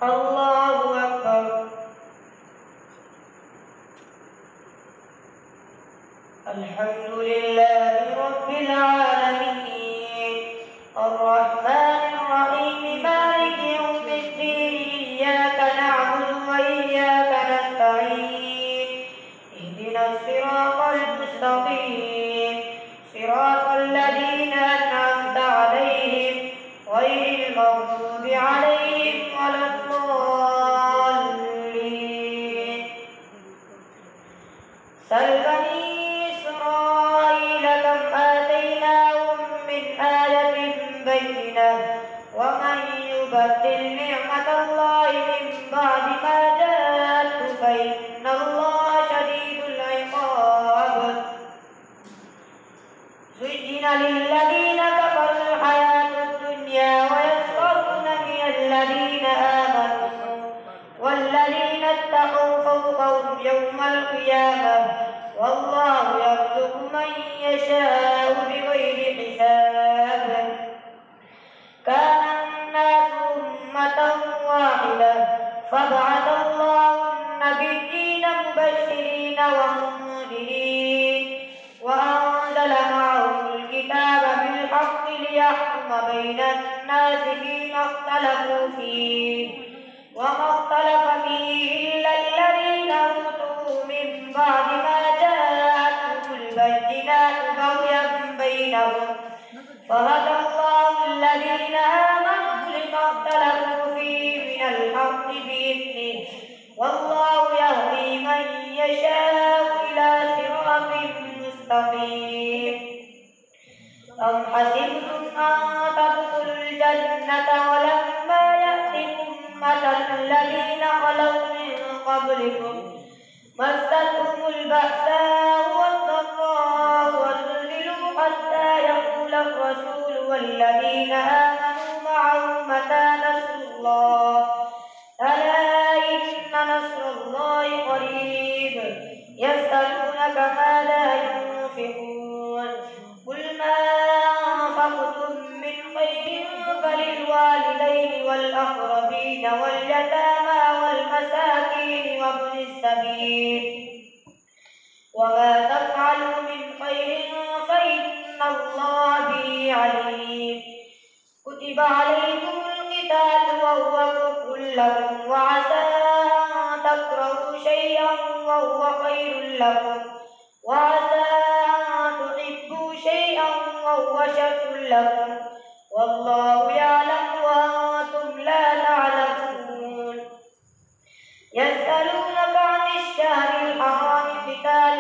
الله أكبر. الحمد لله رب العالمين الرحمن الرحيم مالك يوم الدين إياك نعبد وإياك نستعين اهدنا الصراط المستقيم صراط الذين أنعمت عليهم غير المغضوب عليهم ولا الضالين. سل بني إسرائيل كم آتيناهم من آية بينة ومن يبدل نعمة الله من بعد ما جاءته فإن الله شديد العقاب. زين للذين كفروا الحياة الدنيا ويسخرون من الذين آمنوا والذين اتقوا فوقهم يوم القيامة والله يرزق من يشاء بغير حساب. كان الناس أمة واحدة فبعث الله النبيين مبشرين ومنذرين وأنزل معهم الكتاب بالحق ليحكم بين الناس فيما اختلفوا فيه وما اختلف فيه إلا الذين أوتوه من بعد ما جاءتهم البينات بغيا بينهم فهدى الله الذين آمنوا لما اختلفوا فيه من الحق بإذنه والله يهدي من يشاء إلى صراط مستقيم. أم حسبتم أن تدخلوا الجنة ولما يأتكم مثل الذين خلوا من قبلكم مستهم البأساء والضراء وزلزلوا حتى يقول الرسول والذين آمنوا معه متى نصر الله ألا إن نصر الله قريب. يسألونك ماذا ينفقون قل ما أنفقتم من خير فللوالدين والأقربين واليتامى والمساكين وابن السبيل وما تفعلوا من خير فإن الله به عليم. كتب عليكم القتال وهو كفر لكم وعسى أن تكرهوا شيئا وهو خير لكم وعسى أن تحبوا شيئا وهو شر لكم والله يعلم وأنتم لا تعلمون. يسألونك عن الشهر الحرام قتال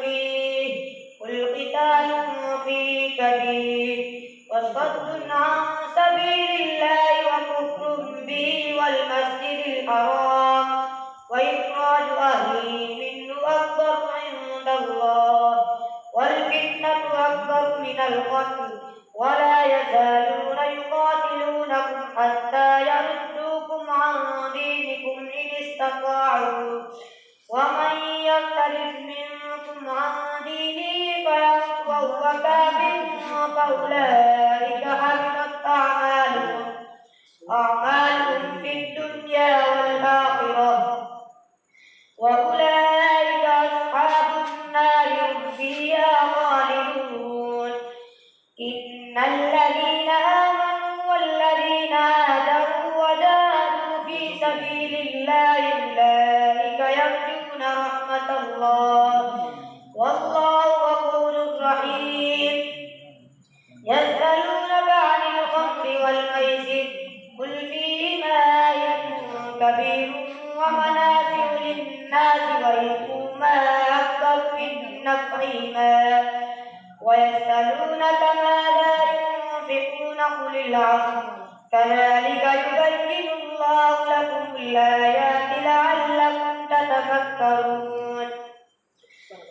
فيه قل قتال فيه كبير وصد عن سبيل الله وكفر به والمسجد الحرام وإخراج أهله منه أكبر عند الله والفتنة أكبر من القتل ولا يزالون يقاتلونكم حتى يردوكم عن دينكم إن استطاعوا ومن يرتد منكم عن دينه فيمت وهو كافر فأولئك حبطت أعمالهم في الدنيا والآخرة وأولئك أصحاب النار هم فيها خالدون. إن الذين آمنوا والذين هاجروا وجاهدوا في سبيل الله أولئك يرجون رحمة الله والله غفور رحيم. يسألونك عن الخمر والميسر قل فيهما إثم كبير ومنافع للناس وإثمهما أكبر من نفعهما ويسألونك ماذا ينفقون قل العفو كذلك يبين الله لكم الآيات لعلكم تتفكرون.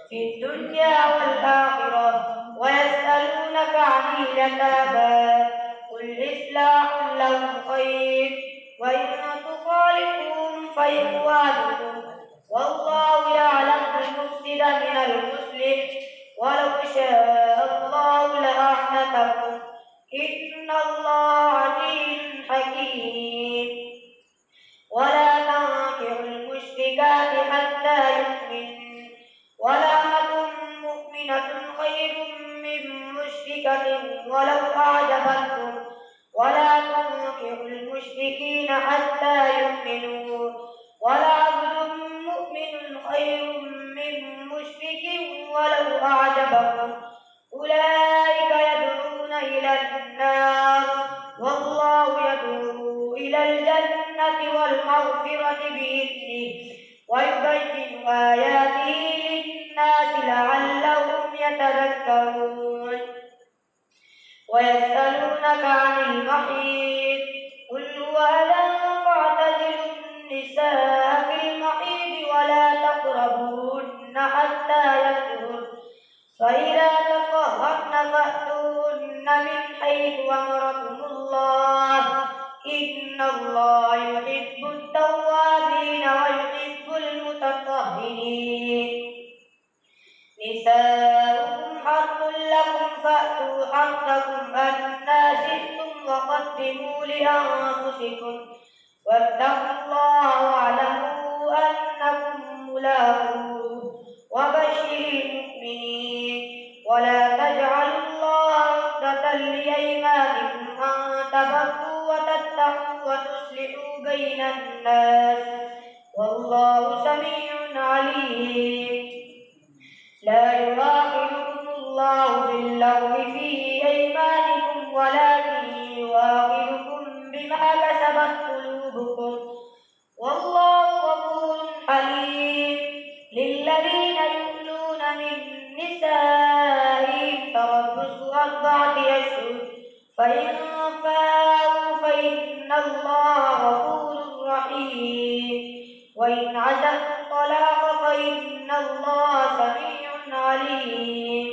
في الدنيا والآخرة ويسألونك عن اليتامى قل إصلاح لهم خير وإن تخالفوهم فإخوانكم والله يعلم المفسد من المصلح ولو شاء الله لأعنتكم إن الله عليم حكيم. المشركين حتى يؤمنوا ولعبد مؤمن خير من مشرك ولو أعجبكم أولئك يدعون إلى النار والله يدعو إلى الجنة والمغفرة بإذنه ويبين آياته للناس لعلهم يتذكرون ويسألونك عن المحيض قل هو أذى فاعتزلوا النساء في المحيض ولا تقربوهن حتى يطهرن فإذا تطهرن فأتوهن من حيث أمركم الله إن الله يحب التوابين ويحب المتطهرين نساؤكم حرث لكم فأتوا حرثكم أنى شئتم وقدموا لأنفسكم واتقوا الله واعلموا أنكم ملاقوه وبشر المؤمنين ولا تجعلوا الله عقدة لأيمانكم أن تبروا وتتقوا وتصلحوا بين الناس والله سميع عليم لا يؤاخذكم الله باللغو في أيمانكم ولكن يؤاخذكم بما كسبت قلوبكم والله غفور حليم للذين يؤلون من نسائهم تربص 4 أشهر فإن فاءوا فإن الله غفور رحيم وإن عزموا الطلاق فإن الله سميع عليم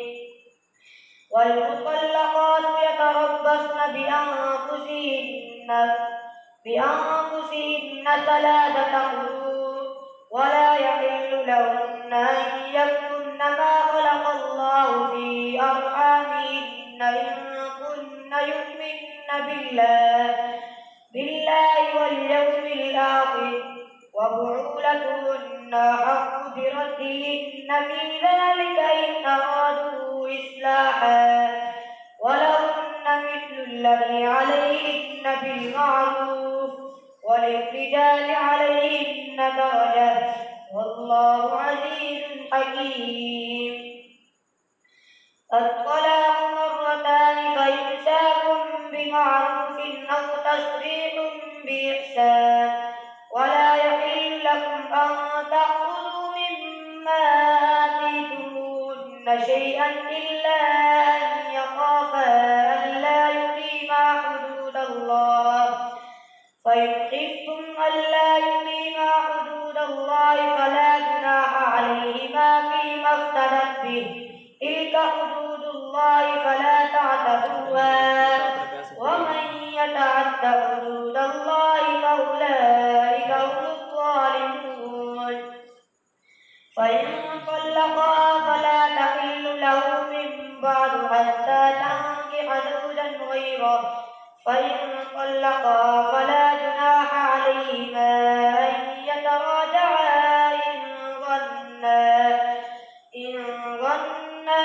والمطلقات يتربصن بأنفسهن 3 قروء ولا يحل لهن أن يكتمن ما خلق الله في أرحامهن إن كن يؤمن بالله واليوم الآخر وبعولتهن أحق بردهن في ذلك إن أرادوا إصلاحا ولهن مثل الذي عليهن بالمعروف وللرجال عليهن درجة والله عزيز حكيم الطلاق 2 فإمساك بمعروف أو تسريح بإحسان ولا يحل لكم أن تأخذوا مما آتيتموهن شيئا إلا أن يخافا ألا يقيما حدود الله فإن خفتم ألا يقيما حدود الله فلا جناح عليهما فيما افتدت به تلك حدود الله فلا تعتدوها ومن يتعد حدود الله فأولئك هم الظالمون فإن طلقا فلا تحل له من بعد حتى تنكح زوجا غيره فإن طلقا فلا جناح عليهما أن يتراجعا إن ظنا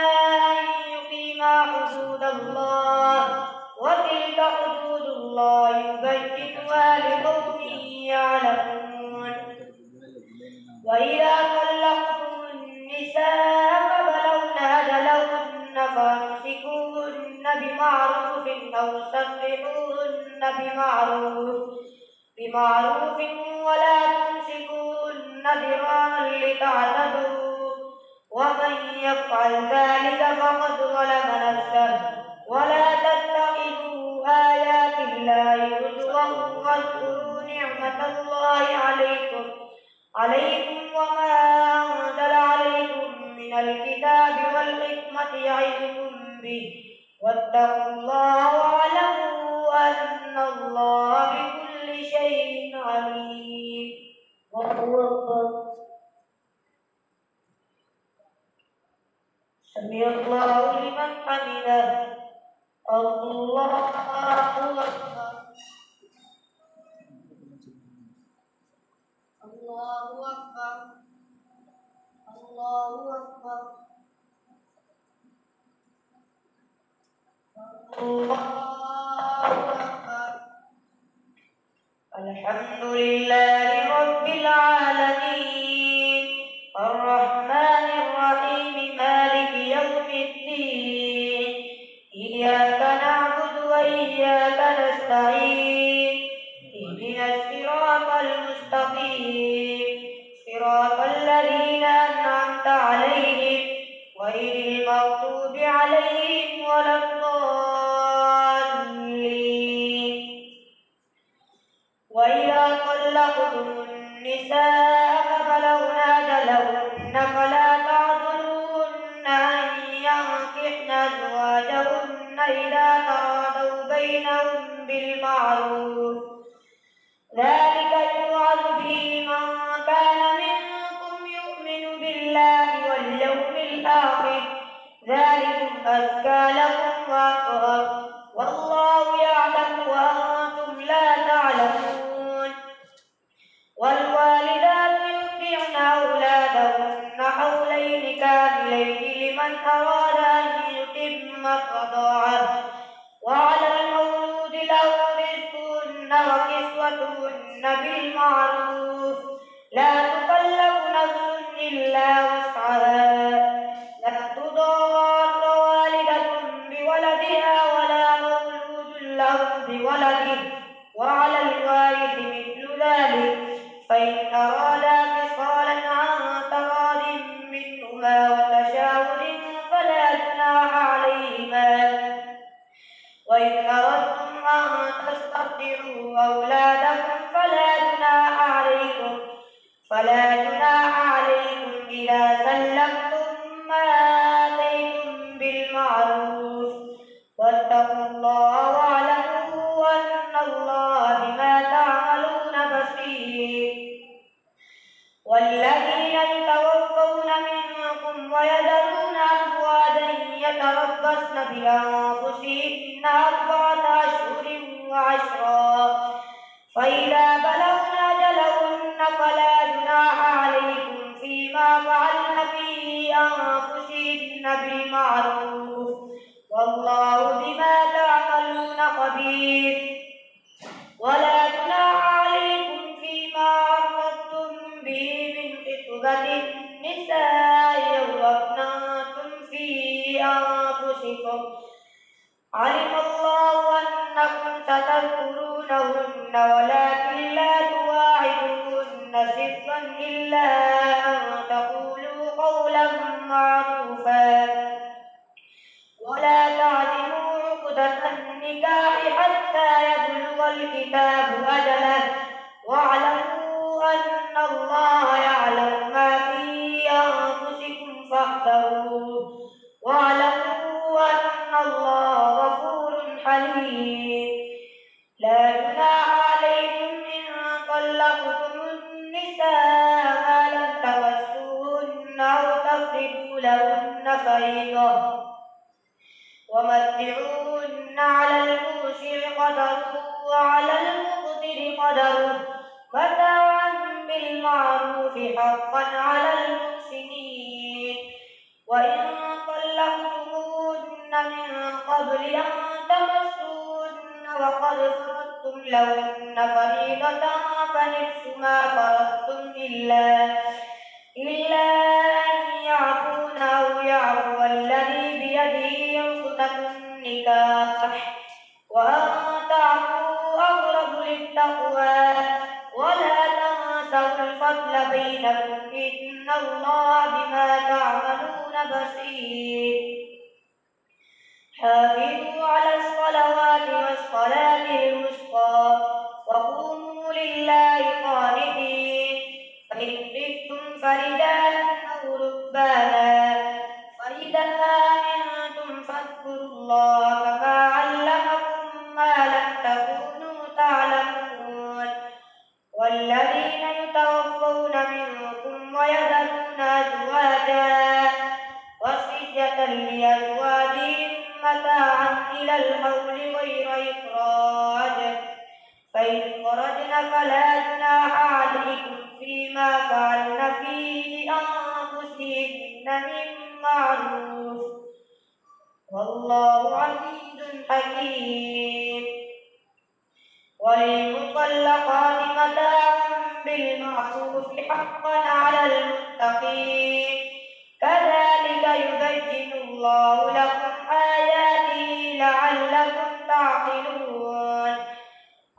أن يقيما حدود الله وتلك حدود الله يبينها لقوم يعلمون وإذا طلقتم النساء فبلغن أجلهن فامسكوهن بمعروف أو سرحوهن بمعروف ولا تمسكوهن ضرارا لتعتدوا ومن يفعل ذلك فقد ظلم نفسه ولا تتخذوا آيات الله هزوا واذكروا نعمة الله عليكم وما أنزل عليكم من الكتاب والحكمة يعظكم به واتقوا الله واعلموا أن الله بكل شيء عليم سمع الله لمن حمده الله أكبر الله أكبر الله أكبر الله أكبر الحمد لله رب العالمين الرحمن الرحيم مالك يوم الدين إياك نعبد وإياك نستعين اهدنا الصراط المستقيم صراط الذين أنعمت عليهم غير المغضوب عليهم ولا الضالين. وإذا طلقتم النساء فبلغن أجلهن فلا تعضلوهن أن ينكحن أزواجهن إذا تراضوا بينهم بالمعروف ذلك يوعظ به من كان منكم يؤمن بالله واليوم الآخر ذلكم أزكى لكم وأطهر والله يعلم وأنتم لا تعلمون. والوالدات يرضعن أولادهن حولين كاملين لمن أراد أن يتم الرضاعة وعلى المولود له رزقهن وكسوتهن بالمعروف لا تكلف نفس إلا وسعها لا تضار والدة بولدها ولا مولود له بولده وعلى الوارث مثل ذلك فإن أرادا فصالا عن تراض منهما وتشاور فلا جناح عليهما. وإن أردتم أن تسترضعوا أولادكم فلا جناح عليكم إذا سلمتم ما آتيتم بالمعروف واتقوا الله واعلموا أن الله بما تعملون بصير. والذين يتوفون منكم ويذرون أزواجا يتربصن بأنفسهن 4 أشهر وعشرا فإذا بلغن أجلهن فلا جناح عليكم فيما فعلن في أنفسهن بالمعروف والله بما تعملون خبير. ولا جناح عليكم فيما عرضتم به من خطبة النساء أو أكننتم في أنفسكم علم الله أنكم ستذكرونهن ولكن لا تواعدوهن سرا إلا أن تقولوا قولا معروفا ولا تعزموا عقدة النكاح حتى يبلغ الكتاب أجله واعلموا أن الله يعلم ما في أنفسكم فاحذروه واعلموا أن الله غفور حليم. لا جناح عليكم إن طلقتم النساء ما لم تمسوهن أو تفرضوا لهن فريضة ومتعوهن على الموسع قدره وعلى المقتر قدره متاعا بالمعروف حقا على المحسنين. وإن طلقتموهن من قبل أن تمسوهن وقد فرضتم لهن فريضة فنصف ما فرضتم إلا أن يعفون أو يعفو الذي بيده عقدة النكاح وأن تعفوا أقرب للتقوى ولا تنسوا الفضل بينكم إن الله بما تعملون بصير. حافظوا على الصلوات والصلاة الوسطى وقوموا لله قانتين فإن خفتم فرجالا أو ركبانا فإذا آمنتم فاذكروا الله كما علمكم ما لم تكونوا تعلمون. والذين يتوفون منكم ويذرون أزواجا وصية لأزواجهم متاعا إلى الحول غير إخراج فإن خرجن فلا جناح عليكم فيما فعلن في أنفسهن من معروف والله عزيز حكيم. وللمطلقات متاع بالمعروف حقا على المتقين كذلك يبين الله لكم آياته لعلكم تعقلون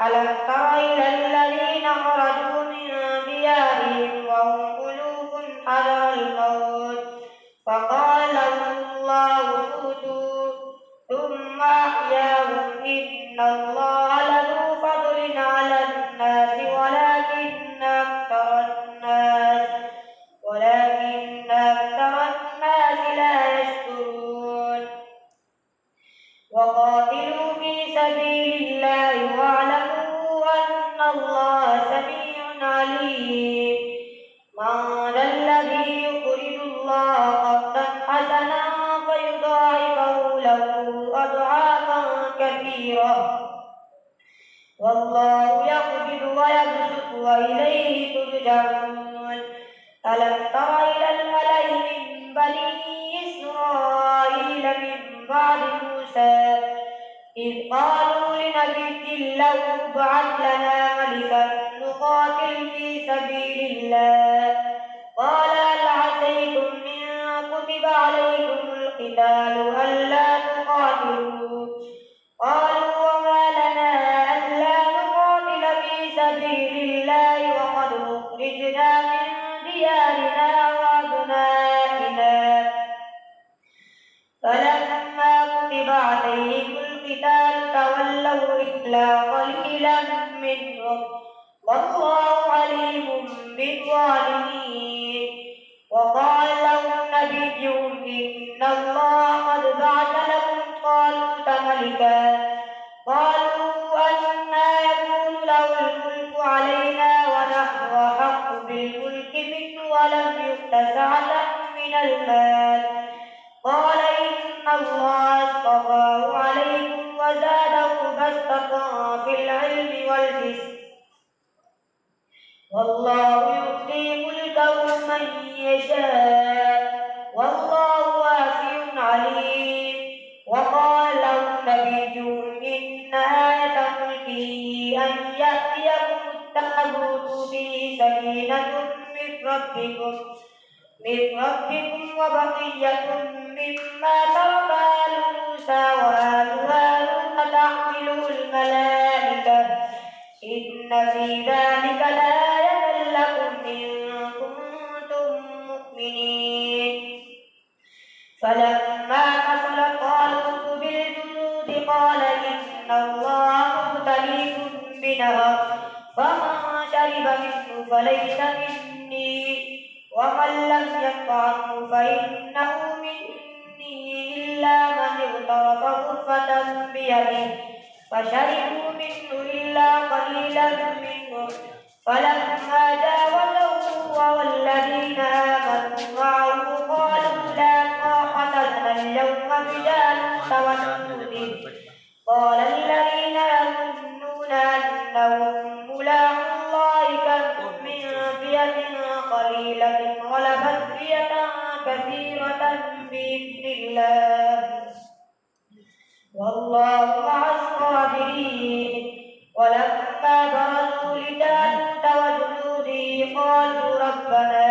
ألم تر إلى الذين خرجوا من ديارهم وهم ألوف حذر الموت فقال لهم الله موتوا ثم أحياهم إن الله لذو فضل على الناس ولكن أكثر الناس لا يشكرون وقاتلوا في سبيل الله واعلموا أن الله سميع عليم من ذا الذي يقرض الله قرضا حسنا فيضاعفه له أضعافا كثيرة والله يقبض ويبسط وإليه ترجعون ألم تر إلى الملأ من بني إسرائيل من بعد موسى إذ قالوا لنبي له ابعث لنا ملكا نقاتل في سبيل الله قال هل عسيتم إن كتب عليكم القتال ألا تقاتلوا قالوا وما لنا ألا نقاتل في سبيل الله وقد أخرجنا من ديارنا وأبنائنا فلما كتب عليهم القتال تولوا إلا قليلا منهم والله عليم بالظالمين وقال لهم نبيهم إن الله قد بعث لكم طالوت ملكا قالوا أنى يكون له الملك علينا ونحن أحق بالملك منه ولم يؤت سعة من المال قال إن الله اصطفاه عليكم وزاده بسطة في العلم والجسم والله يؤتي ملكه من يشاء والله واسع عليم وقال لهم نبيهم إن آية ملكه أن يأتيكم التابوت فيه سكينة من ربكم وبقية مما ترك آل موسى وآل هارون تحمله الملائكة إن في ذلك لآية لكم إن كنتم مؤمنين فلما فصل طالوت بالجنود قال إن الله مبتليكم بنهر فمن شرب منه فليس مني ومن لم يطعمه فإنه مني إلا من اغترف غرفة بيده فشربوا منه إلا قليلا منهم فلما جاوزه والذين آمنوا معه قالوا لا طاقة لنا اليوم بجالوت وجنوده قال الذين يظنون أنهم ملاقو الله كم من فئة قليلة غلبت فئة كثيرة بإذن الله والله مع الصابرين ولما برزوا لجالوت وجنوده قالوا ربنا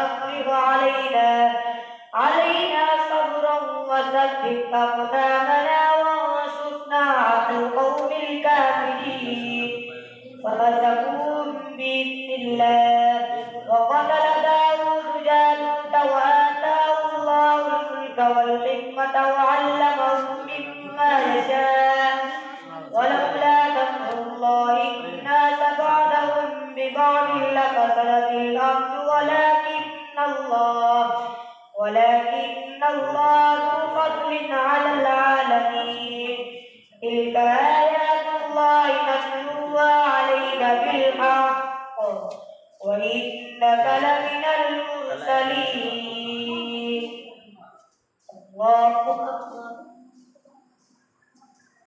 أفرغ علينا صبرا وثبت أقدامنا وانصرنا على القوم الكافرين فمسكوهم بإذن الله وقتل داود جالوت وآتاه الله الملك والحكمة وعلمه مما يشاء ولولا دفع الله الناس بعضهم ببعض لفسدت الأرض ولكن الله ذو فضل على العالمين تلك آيات الله نتلوها عليك بالحق وإنك لمن المرسلين الله أكبر